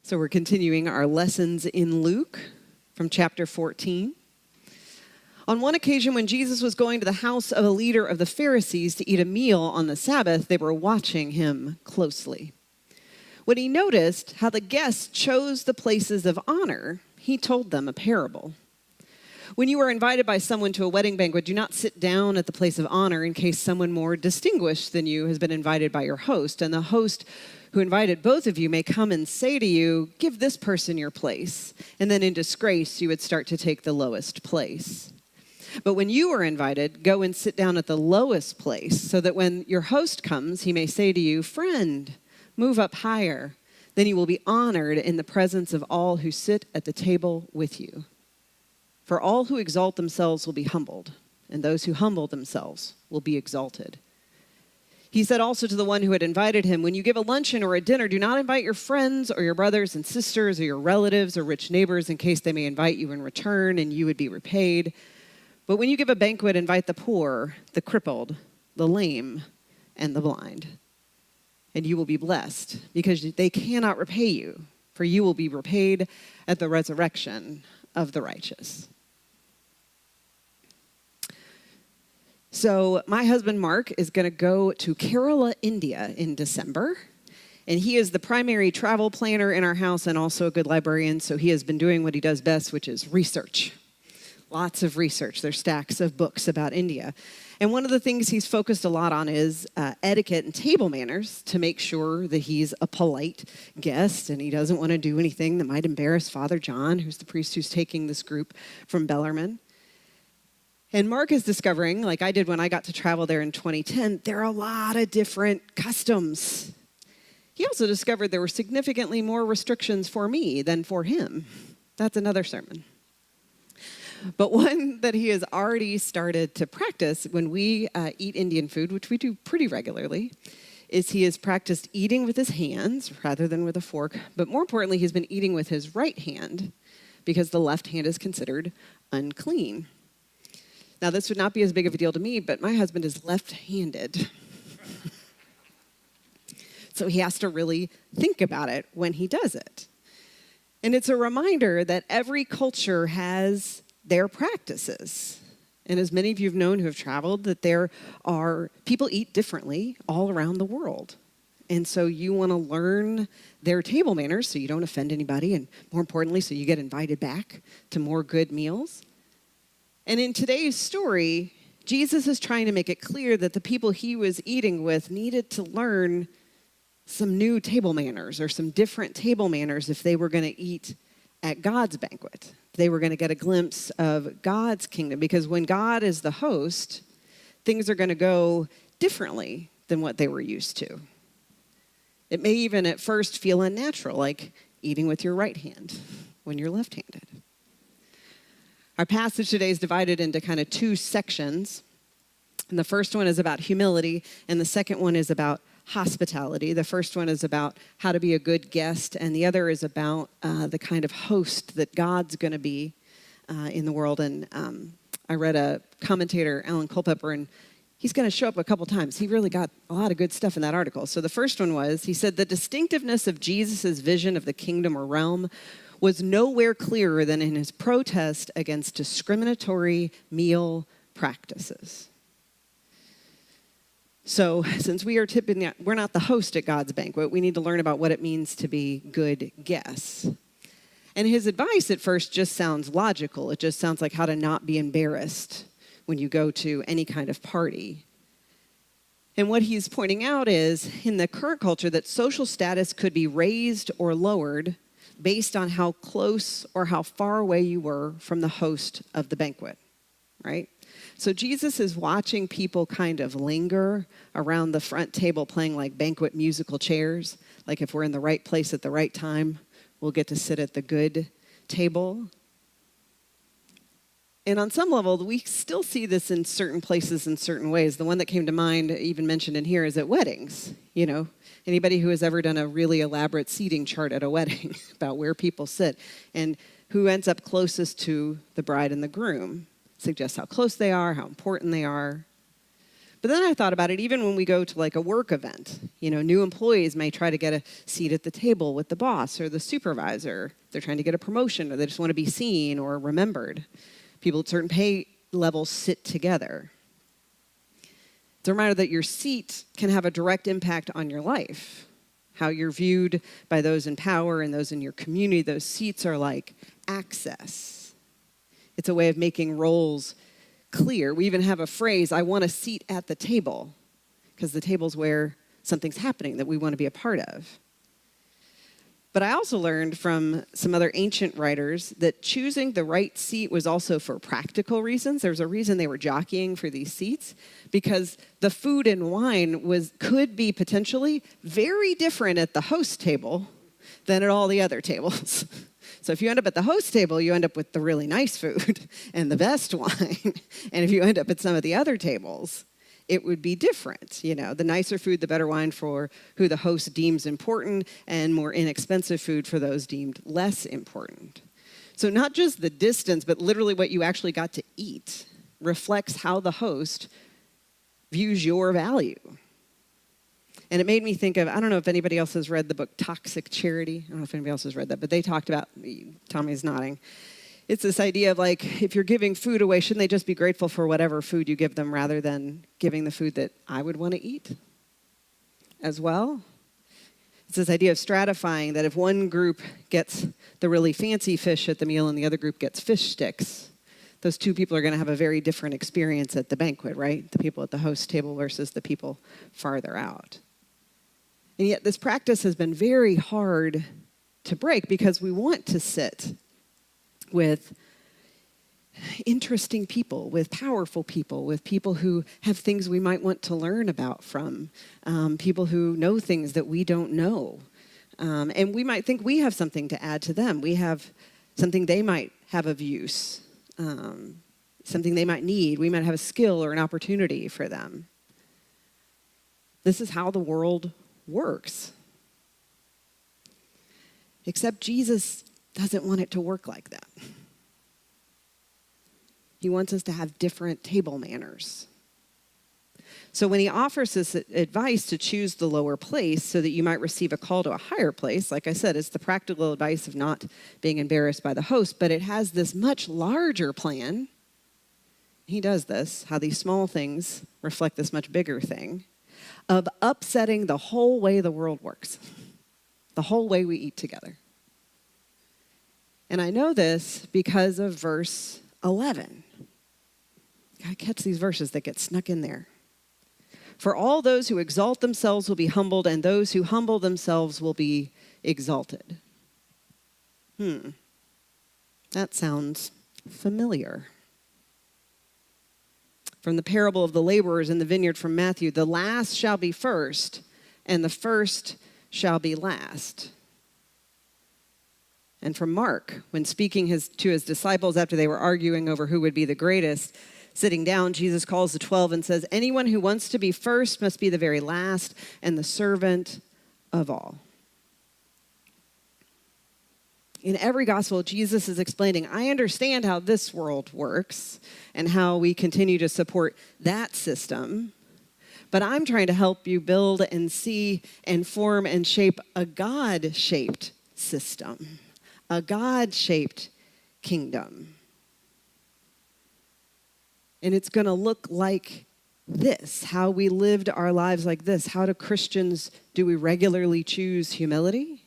So we're continuing our lessons in Luke from chapter 14. On one occasion, when Jesus was going to the house of a leader of the Pharisees to eat a meal on the Sabbath, they were watching him closely. When he noticed how the guests chose the places of honor, he told them a parable. When you are invited by someone to a wedding banquet, do not sit down at the place of honor in case someone more distinguished than you has been invited by your host, and the host who invited both of you may come and say to you, give this person your place, and then in disgrace you would start to take the lowest place. But when you are invited, go and sit down at the lowest place, so that when your host comes, he may say to you, friend, move up higher. Then you will be honored in the presence of all who sit at the table with you. For all who exalt themselves will be humbled, and those who humble themselves will be exalted. He said also to the one who had invited him, when you give a luncheon or a dinner, do not invite your friends or your brothers and sisters or your relatives or rich neighbors in case they may invite you in return and you would be repaid. But when you give a banquet, invite the poor, the crippled, the lame, and the blind. And you will be blessed because they cannot repay you, for you will be repaid at the resurrection of the righteous. So my husband, Mark, is going to go to Kerala, India in December. And he is the primary travel planner in our house and also a good librarian. So he has been doing what he does best, which is research. Lots of research. There's stacks of books about India. And one of the things he's focused a lot on is etiquette and table manners to make sure that he's a polite guest and he doesn't want to do anything that might embarrass Father John, who's the priest who's taking this group from Bellarmine. And Mark is discovering, like I did when I got to travel there in 2010, there are a lot of different customs. He also discovered there were significantly more restrictions for me than for him. That's another sermon. But one that he has already started to practice when we eat Indian food, which we do pretty regularly, is he has practiced eating with his hands rather than with a fork. But more importantly, he's been eating with his right hand because the left hand is considered unclean. Now, this would not be as big of a deal to me, but my husband is left-handed. So he has to really think about it when he does it. And it's a reminder that every culture has their practices. And as many of you have known who have traveled, that there are people eat differently all around the world. And so you want to learn their table manners so you don't offend anybody, and more importantly, so you get invited back to more good meals. And in today's story, Jesus is trying to make it clear that the people he was eating with needed to learn some new table manners or some different table manners if they were going to eat at God's banquet. They were going to get a glimpse of God's kingdom, because when God is the host, things are going to go differently than what they were used to. It may even at first feel unnatural, like eating with your right hand when you're left-handed. Our passage today is divided into kind of two sections. And the first one is about humility, and the second one is about hospitality. The first one is about how to be a good guest, and the other is about the kind of host that God's going to be in the world. And I read a commentator, Alan Culpepper, and he's going to show up a couple times. He really got a lot of good stuff in that article. So the first one was, he said, the distinctiveness of Jesus' vision of the kingdom or realm was nowhere clearer than in his protest against discriminatory meal practices. So since we're not the host at God's banquet, we need to learn about what it means to be good guests. And his advice at first just sounds logical. It just sounds like how to not be embarrassed when you go to any kind of party. And what he's pointing out is, in the current culture, that social status could be raised or lowered based on how close or how far away you were from the host of the banquet, right? So Jesus is watching people kind of linger around the front table playing like banquet musical chairs. Like if we're in the right place at the right time, we'll get to sit at the good table. And on some level, we still see this in certain places in certain ways. The one that came to mind, even mentioned in here, is at weddings. You know, anybody who has ever done a really elaborate seating chart at a wedding about where people sit and who ends up closest to the bride and the groom suggests how close they are, how important they are. But then I thought about it, even when we go to like a work event, new employees may try to get a seat at the table with the boss or the supervisor. They're trying to get a promotion, or they just want to be seen or remembered. People at certain pay levels sit together. It's a reminder that your seat can have a direct impact on your life, how you're viewed by those in power and those in your community. Those seats are like access. It's a way of making roles clear. We even have a phrase, I want a seat at the table, because the table's where something's happening that we want to be a part of. But I also learned from some other ancient writers that choosing the right seat was also for practical reasons. There's a reason they were jockeying for these seats, because the food and wine could be potentially very different at the host table than at all the other tables. So if you end up at the host table, you end up with the really nice food and the best wine. And if you end up at some of the other tables, it would be different. The nicer food, the better wine for who the host deems important, and more inexpensive food for those deemed less important. So not just the distance, but literally what you actually got to eat reflects how the host views your value. And it made me think of, I don't know if anybody else has read the book Toxic Charity. I don't know if anybody else has read that, but they talked about, Tommy's nodding. It's this idea of like, if you're giving food away, shouldn't they just be grateful for whatever food you give them rather than giving the food that I would want to eat as well? It's this idea of stratifying, that if one group gets the really fancy fish at the meal and the other group gets fish sticks, those two people are going to have a very different experience at the banquet, right? The people at the host table versus the people farther out. And yet this practice has been very hard to break, because we want to sit with interesting people, with powerful people, with people who have things we might want to learn about from, people who know things that we don't know. And we might think we have something to add to them. We have something they might have of use, something they might need. We might have a skill or an opportunity for them. This is how the world works. Except Jesus doesn't want it to work like that. He wants us to have different table manners. So when he offers this advice to choose the lower place so that you might receive a call to a higher place, like I said, it's the practical advice of not being embarrassed by the host, but it has this much larger plan. He does this, how these small things reflect this much bigger thing, of upsetting the whole way the world works, the whole way we eat together. And I know this because of verse 11. Gotta catch these verses that get snuck in there. For all those who exalt themselves will be humbled, and those who humble themselves will be exalted. That sounds familiar. From the parable of the laborers in the vineyard from Matthew, the last shall be first, and the first shall be last. And from Mark, when speaking to his disciples after they were arguing over who would be the greatest, sitting down, Jesus calls the 12 and says, anyone who wants to be first must be the very last and the servant of all. In every gospel, Jesus is explaining, I understand how this world works and how we continue to support that system, but I'm trying to help you build and see and form and shape a God-shaped system, a God-shaped kingdom. And it's going to look like this, how we lived our lives like this. How do we regularly choose humility?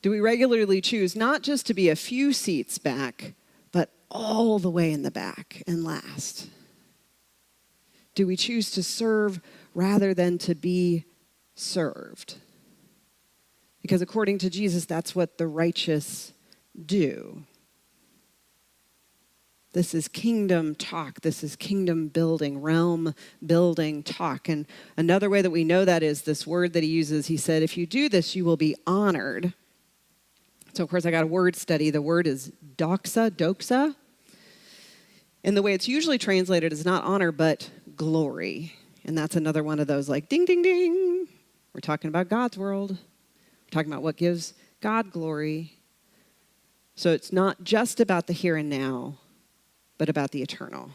Do we regularly choose not just to be a few seats back, but all the way in the back and last? Do we choose to serve rather than to be served? Because according to Jesus, that's what the righteous do. This is kingdom talk. This is kingdom building, realm building talk. And another way that we know that is this word that he uses. He said, if you do this, you will be honored. So, of course, I got a word study. The word is doxa. And the way it's usually translated is not honor, but glory. And that's another one of those like, ding, ding, ding. We're talking about God's world. We're talking about what gives God glory. So it's not just about the here and now, but about the eternal.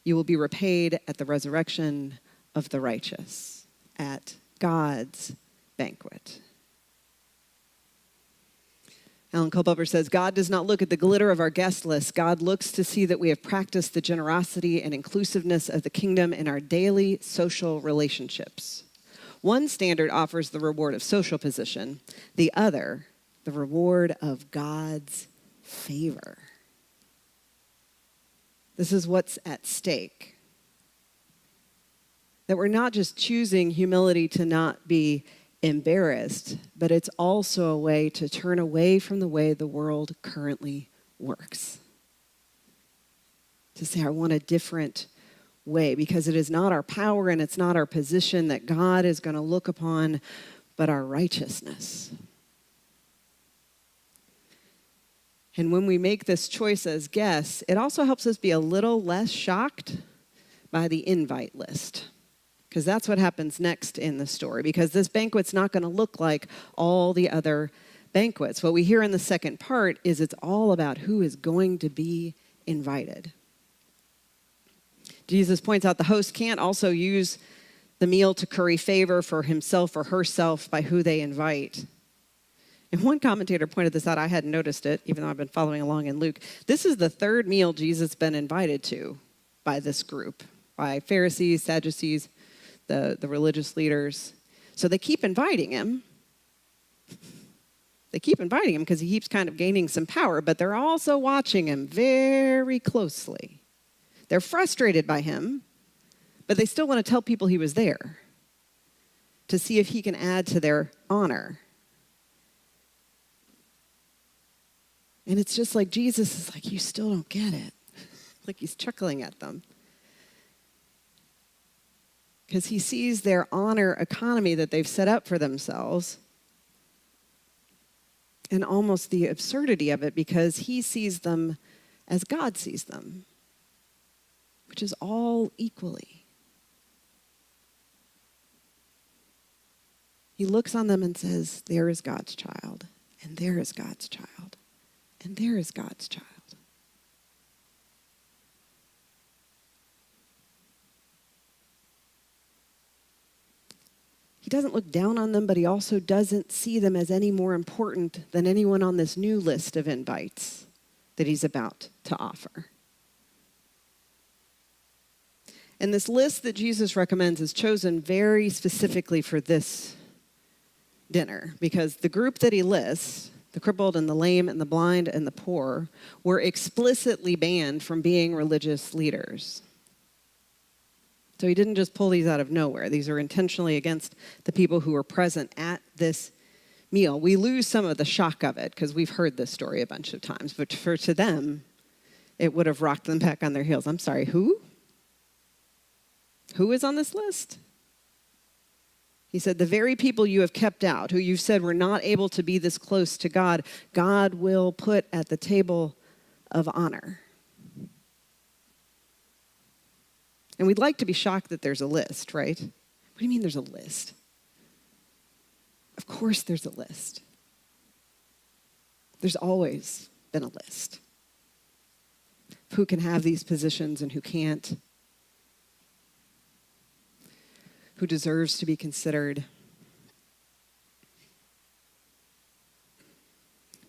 You will be repaid at the resurrection of the righteous, at God's banquet. Alan Culpepper says, God does not look at the glitter of our guest list. God looks to see that we have practiced the generosity and inclusiveness of the kingdom in our daily social relationships. One standard offers the reward of social position, the other, the reward of God's favor. This is what's at stake. That we're not just choosing humility to not be embarrassed, but it's also a way to turn away from the way the world currently works. To say, I want a different way, because it is not our power and it's not our position that God is going to look upon, but our righteousness. And when we make this choice as guests, it also helps us be a little less shocked by the invite list. Because that's what happens next in the story. Because this banquet's not going to look like all the other banquets. What we hear in the second part is it's all about who is going to be invited. Jesus points out the host can't also use the meal to curry favor for himself or herself by who they invite. And one commentator pointed this out. I hadn't noticed it, even though I've been following along in Luke. This is the third meal Jesus has been invited to by this group, by Pharisees, Sadducees, the religious leaders. So they keep inviting him. They keep inviting him because he keeps kind of gaining some power, but they're also watching him very closely. They're frustrated by him, but they still want to tell people he was there to see if he can add to their honor. And it's just like Jesus is like, you still don't get it. Like he's chuckling at them. Because he sees their honor economy that they've set up for themselves and almost the absurdity of it, because he sees them as God sees them, which is all equally. He looks on them and says, there is God's child, and there is God's child, and there is God's child. He doesn't look down on them, but he also doesn't see them as any more important than anyone on this new list of invites that he's about to offer. And this list that Jesus recommends is chosen very specifically for this dinner, because the group that he lists, the crippled and the lame and the blind and the poor, were explicitly banned from being religious leaders. So he didn't just pull these out of nowhere. These are intentionally against the people who were present at this meal. We lose some of the shock of it because we've heard this story a bunch of times. But to them, it would have rocked them back on their heels. I'm sorry, who? Who is on this list? He said, the very people you have kept out, who you've said were not able to be this close to God, God will put at the table of honor. And we'd like to be shocked that there's a list, right? What do you mean there's a list? Of course there's a list. There's always been a list of who can have these positions and who can't, who deserves to be considered.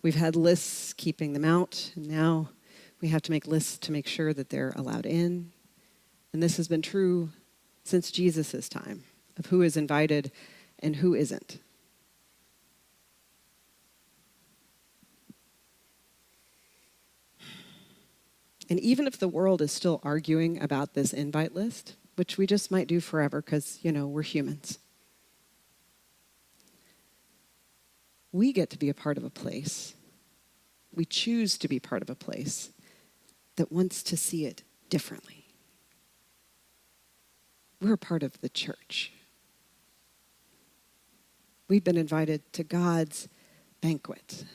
We've had lists keeping them out, and now we have to make lists to make sure that they're allowed in. And this has been true since Jesus' time, of who is invited and who isn't. And even if the world is still arguing about this invite list, which we just might do forever because, we're humans, we get to be a part of a place. We choose to be part of a place that wants to see it differently. We're a part of the church. We've been invited to God's banquet.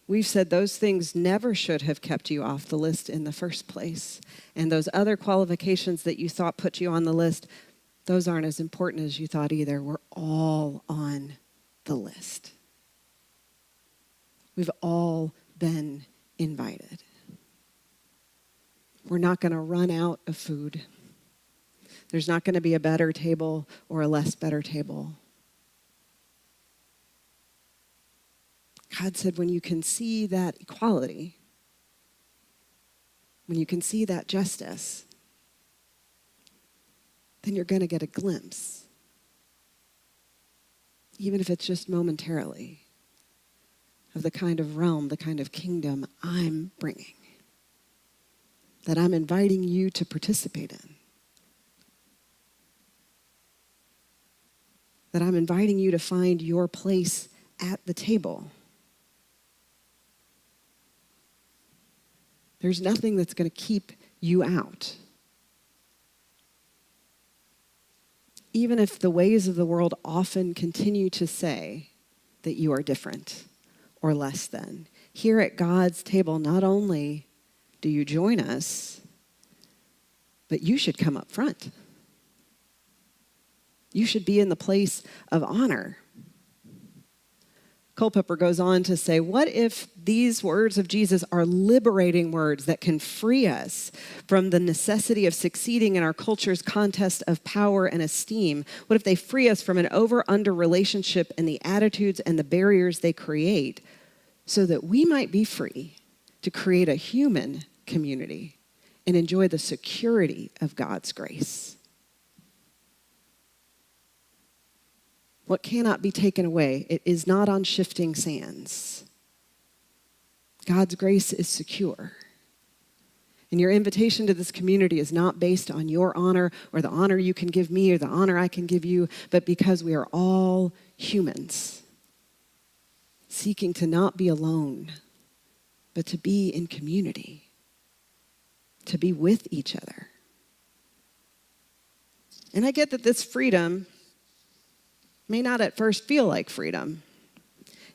We've said those things never should have kept you off the list in the first place. And those other qualifications that you thought put you on the list, those aren't as important as you thought either. We're all on the list. We've all been invited. We're not going to run out of food. There's not going to be a better table or a less better table. God said, when you can see that equality, when you can see that justice, then you're going to get a glimpse, even if it's just momentarily, of the kind of realm, the kind of kingdom I'm bringing, that I'm inviting you to participate in, that I'm inviting you to find your place at the table. There's nothing that's going to keep you out. Even if the ways of the world often continue to say that you are different or less than, here at God's table, not only do you join us, but you should come up front. You should be in the place of honor. Culpeper goes on to say, what if these words of Jesus are liberating words that can free us from the necessity of succeeding in our culture's contest of power and esteem? What if they free us from an over-under relationship and the attitudes and the barriers they create so that we might be free to create a human community and enjoy the security of God's grace? What cannot be taken away, it is not on shifting sands. God's grace is secure. And your invitation to this community is not based on your honor or the honor you can give me or the honor I can give you, but because we are all humans, seeking to not be alone, but to be in community, to be with each other. And I get that this freedom may not at first feel like freedom.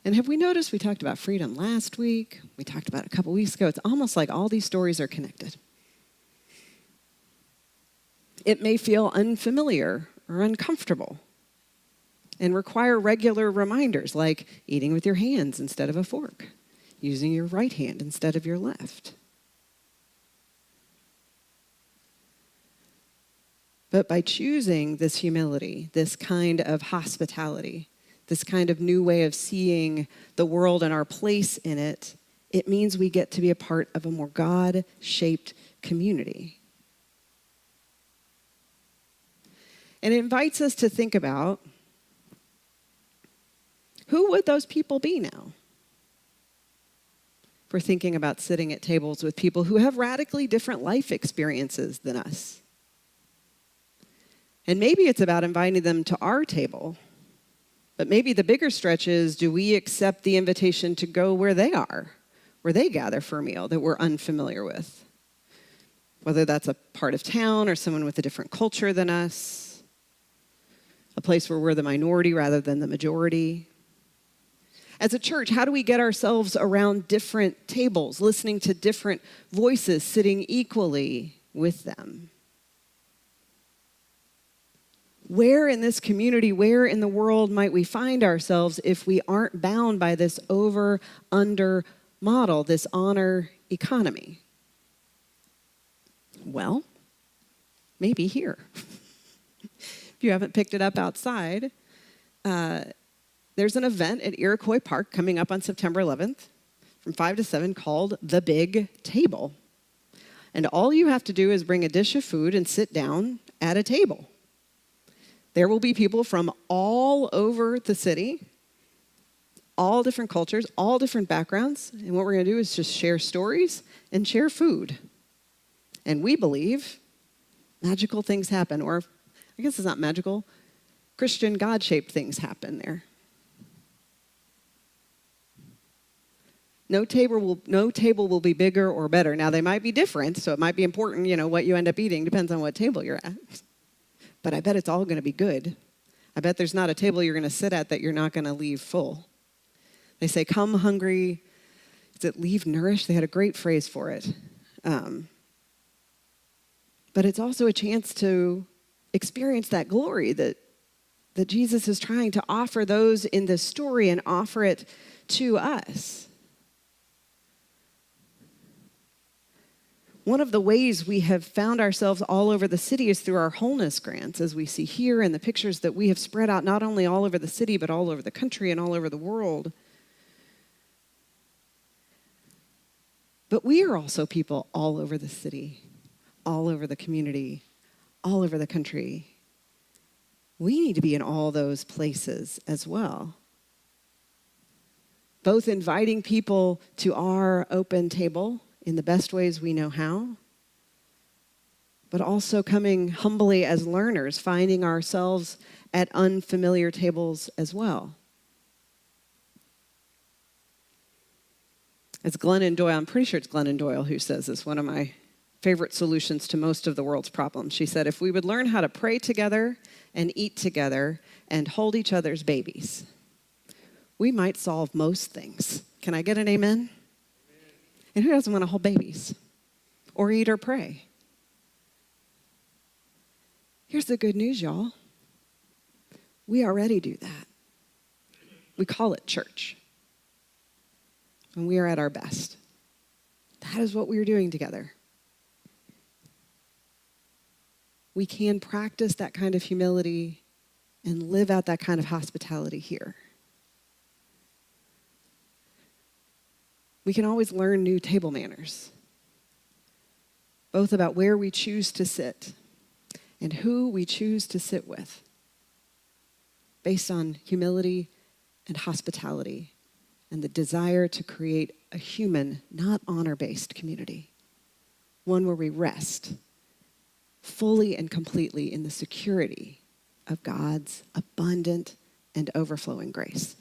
And have we noticed we talked about freedom last week? We talked about it a couple weeks ago. It's almost like all these stories are connected. It may feel unfamiliar or uncomfortable and require regular reminders like eating with your hands instead of a fork, using your right hand instead of your left. But by choosing this humility, this kind of hospitality, this kind of new way of seeing the world and our place in it, it means we get to be a part of a more God-shaped community. And it invites us to think about, who would those people be now? If we're thinking about sitting at tables with people who have radically different life experiences than us. And maybe it's about inviting them to our table. But maybe the bigger stretch is, do we accept the invitation to go where they are, where they gather for a meal that we're unfamiliar with? Whether that's a part of town or someone with a different culture than us, a place where we're the minority rather than the majority. As a church, how do we get ourselves around different tables, listening to different voices, sitting equally with them? Where in this community, where in the world might we find ourselves if we aren't bound by this over-under model, this honor economy? Well, maybe here. If you haven't picked it up outside, there's an event at Iroquois Park coming up on September 11th from 5 to 7 called The Big Table. And all you have to do is bring a dish of food and sit down at a table. There will be people from all over the city, all different cultures, all different backgrounds. And what we're going to do is just share stories and share food. And we believe magical things happen, or I guess it's not magical, Christian God-shaped things happen there. No table will be bigger or better. Now, they might be different, so it might be important, what you end up eating depends on what table you're at. But I bet it's all going to be good. I bet there's not a table you're going to sit at that you're not going to leave full. They say, come hungry. Is it leave nourished? They had a great phrase for it. But it's also a chance to experience that glory that Jesus is trying to offer those in this story and offer it to us. One of the ways we have found ourselves all over the city is through our wholeness grants, as we see here in the pictures that we have spread out not only all over the city, but all over the country and all over the world. But we are also people all over the city, all over the community, all over the country. We need to be in all those places as well. Both inviting people to our open table in the best ways we know how, but also coming humbly as learners, finding ourselves at unfamiliar tables as well. It's Glennon Doyle, I'm pretty sure it's Glennon Doyle who says this, one of my favorite solutions to most of the world's problems. She said, if we would learn how to pray together and eat together and hold each other's babies, we might solve most things. Can I get an amen? Amen. And who doesn't want to hold babies or eat or pray? Here's the good news, y'all. We already do that. We call it church. And we are at our best. That is what we are doing together. We can practice that kind of humility and live out that kind of hospitality here. We can always learn new table manners, both about where we choose to sit and who we choose to sit with, based on humility and hospitality and the desire to create a human, not honor-based community, one where we rest fully and completely in the security of God's abundant and overflowing grace.